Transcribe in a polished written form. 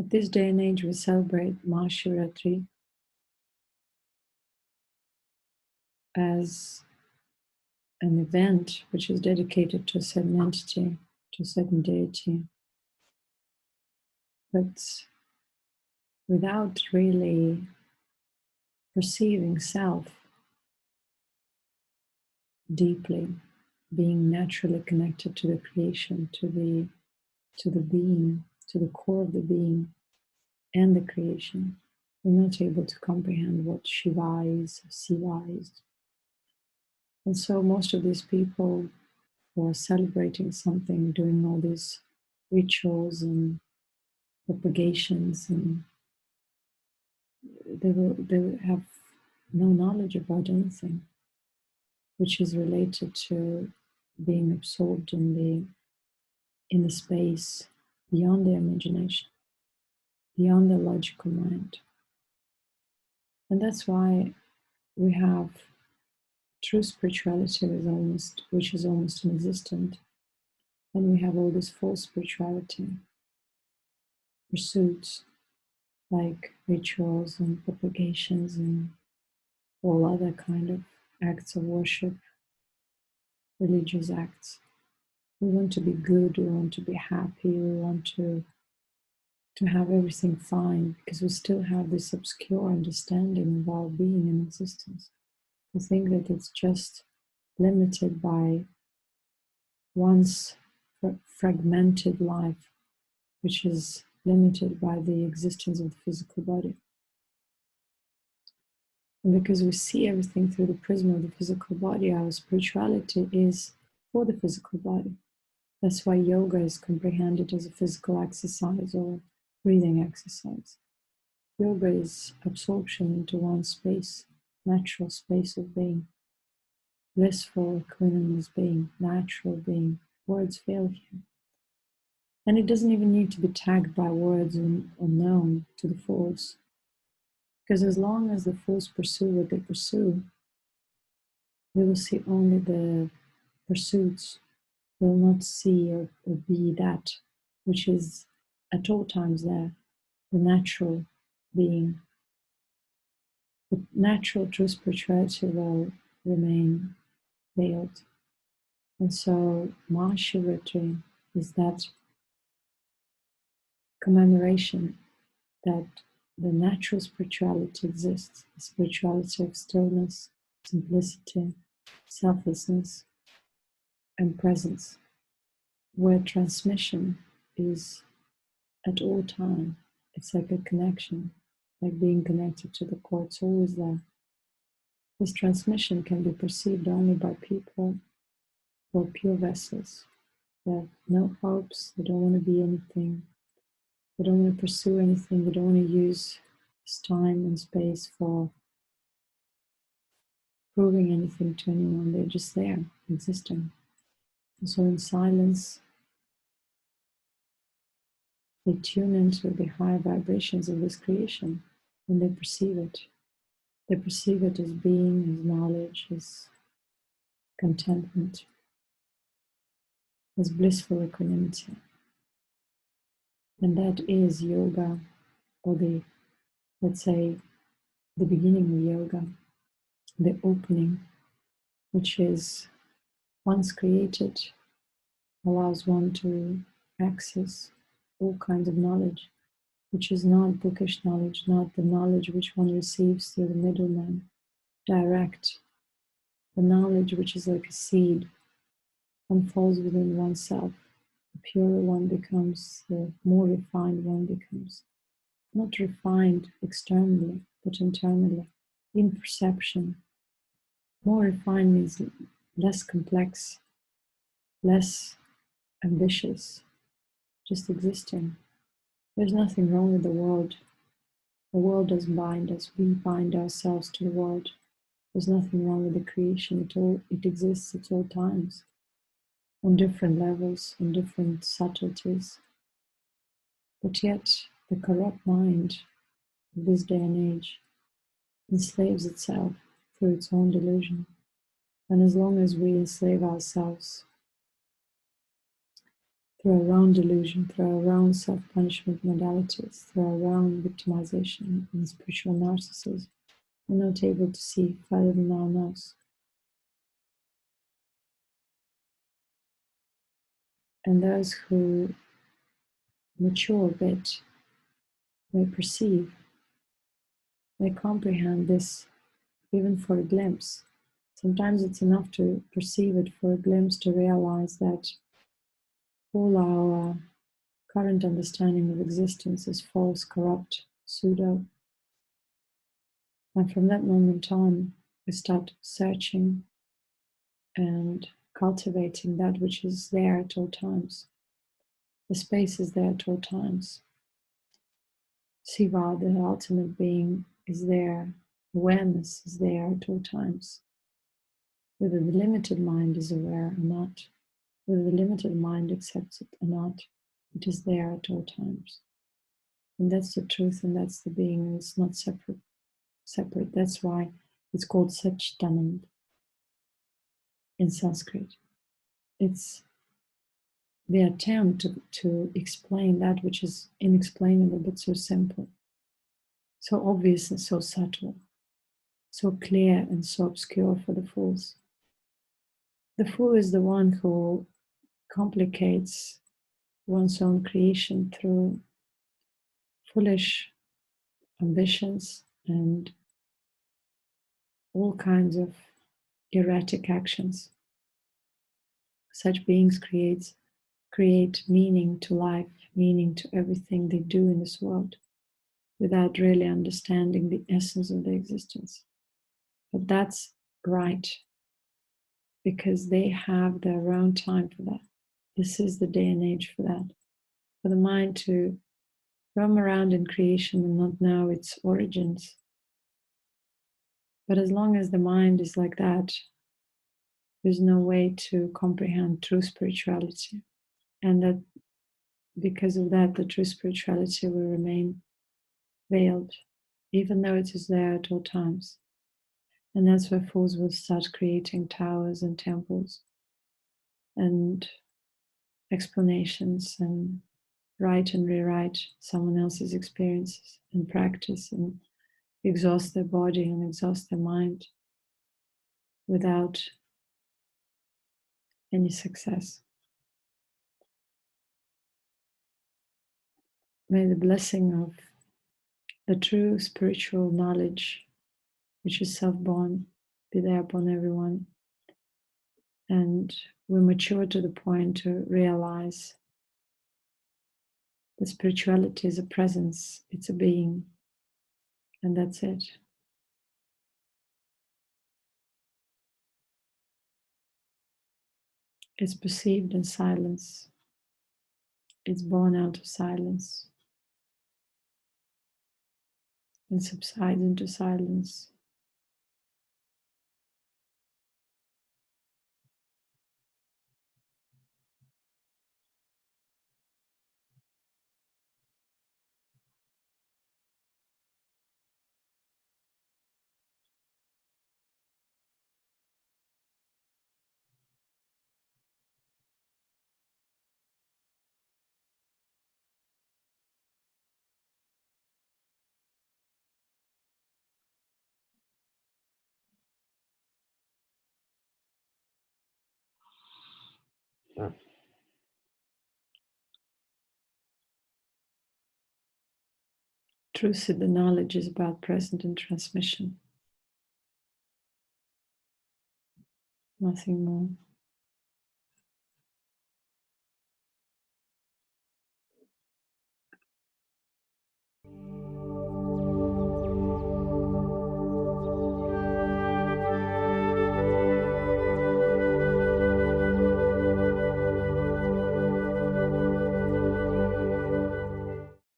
At this day and age, we celebrate MahaShivaRatri as an event which is dedicated to a certain entity, to a certain deity, but without really perceiving self deeply, being naturally connected to the creation, to the being, to the core of the being and the creation. We're not able to comprehend what Shiva is, Siva is. And so most of these people who are celebrating something, doing all these rituals and propagations, and they have no knowledge about anything which is related to being absorbed in the space beyond their imagination, beyond their logical mind. And that's why we have true spirituality which is almost inexistent, and we have all this false spirituality, pursuits like rituals and propagations and all other kind of acts of worship, religious acts. We want to be good, we want to be happy, we want to have everything fine, because we still have this obscure understanding of our being and existence. We think that it's just limited by one's fragmented life, which is limited by the existence of the physical body. And because we see everything through the prism of the physical body, our spirituality is for the physical body. That's why yoga is comprehended as a physical exercise or breathing exercise. Yoga is absorption into one space, natural space of being, blissful, equanimous being, natural being. Words fail here. And it doesn't even need to be tagged by words or known to the fools. Because as long as the fools pursue what they pursue, they will see only the pursuits. They will not see or be that which is at all times there, the natural being. The natural true spirituality will remain veiled. And so MahaShivaRatri is that commemoration that the natural spirituality exists, the spirituality of stillness, simplicity, selflessness, and presence, where transmission is at all time. It's like a connection, like being connected to the core. It's always there. This transmission can be perceived only by people who are pure vessels. They have no hopes, they don't want to be anything, they don't want to pursue anything, they don't want to use this time and space for proving anything to anyone. They're just there, existing. And so in silence, they tune into the high vibrations of this creation and they perceive it. They perceive it as being, as knowledge, as contentment, as blissful equanimity. And that is yoga, or let's say, the beginning of yoga, the opening, which is once created, allows one to access all kinds of knowledge, which is not bookish knowledge, not the knowledge which one receives through the middleman, direct. The knowledge which is like a seed unfolds within oneself. The purer one becomes, the more refined one becomes. Not refined externally, but internally, in perception. More refined means less complex, less ambitious, just existing. There's nothing wrong with the world. The world doesn't bind us, we bind ourselves to the world. There's nothing wrong with the creation. It exists at all times, on different levels, on different subtleties. But yet, the corrupt mind of this day and age enslaves itself through its own delusion. And as long as we enslave ourselves through our own delusion, through our own self-punishment modalities, through our own victimization and spiritual narcissism. We're not able to see further than our nose. And those who mature a bit may perceive, may comprehend this even for a glimpse. Sometimes it's enough to perceive it for a glimpse to realize that all our current understanding of existence is false, corrupt, pseudo. And from that moment on, we start searching and cultivating that which is there at all times. The space is there at all times. Shiva, the ultimate being, is there. Awareness is there at all times. Whether the limited mind is aware or not, whether the limited mind accepts it or not, it is there at all times. And that's the truth, and that's the being, and it's not separate. That's why it's called Satchitanand in Sanskrit. It's the attempt to explain that which is inexplainable but so simple, so obvious and so subtle, so clear and so obscure for the fools. The fool is the one who complicates one's own creation through foolish ambitions and all kinds of erratic actions. Such beings create meaning to life, meaning to everything they do in this world, without really understanding the essence of their existence. But that's right, because they have their own time for that. This is the day and age for that. For the mind to roam around in creation and not know its origins. But as long as the mind is like that, there's no way to comprehend true spirituality. And that because of that, the true spirituality will remain veiled, even though it is there at all times. And that's where fools will start creating towers and temples and explanations and write and rewrite someone else's experiences and practice and exhaust their body and exhaust their mind without any success. May the blessing of the true spiritual knowledge, which is self-born, be there upon everyone. And we mature to the point to realize that spirituality is a presence, it's a being, and that's it. It's perceived in silence. It's born out of silence and subsides into silence. True Siddha knowledge is about present and transmission. Nothing more.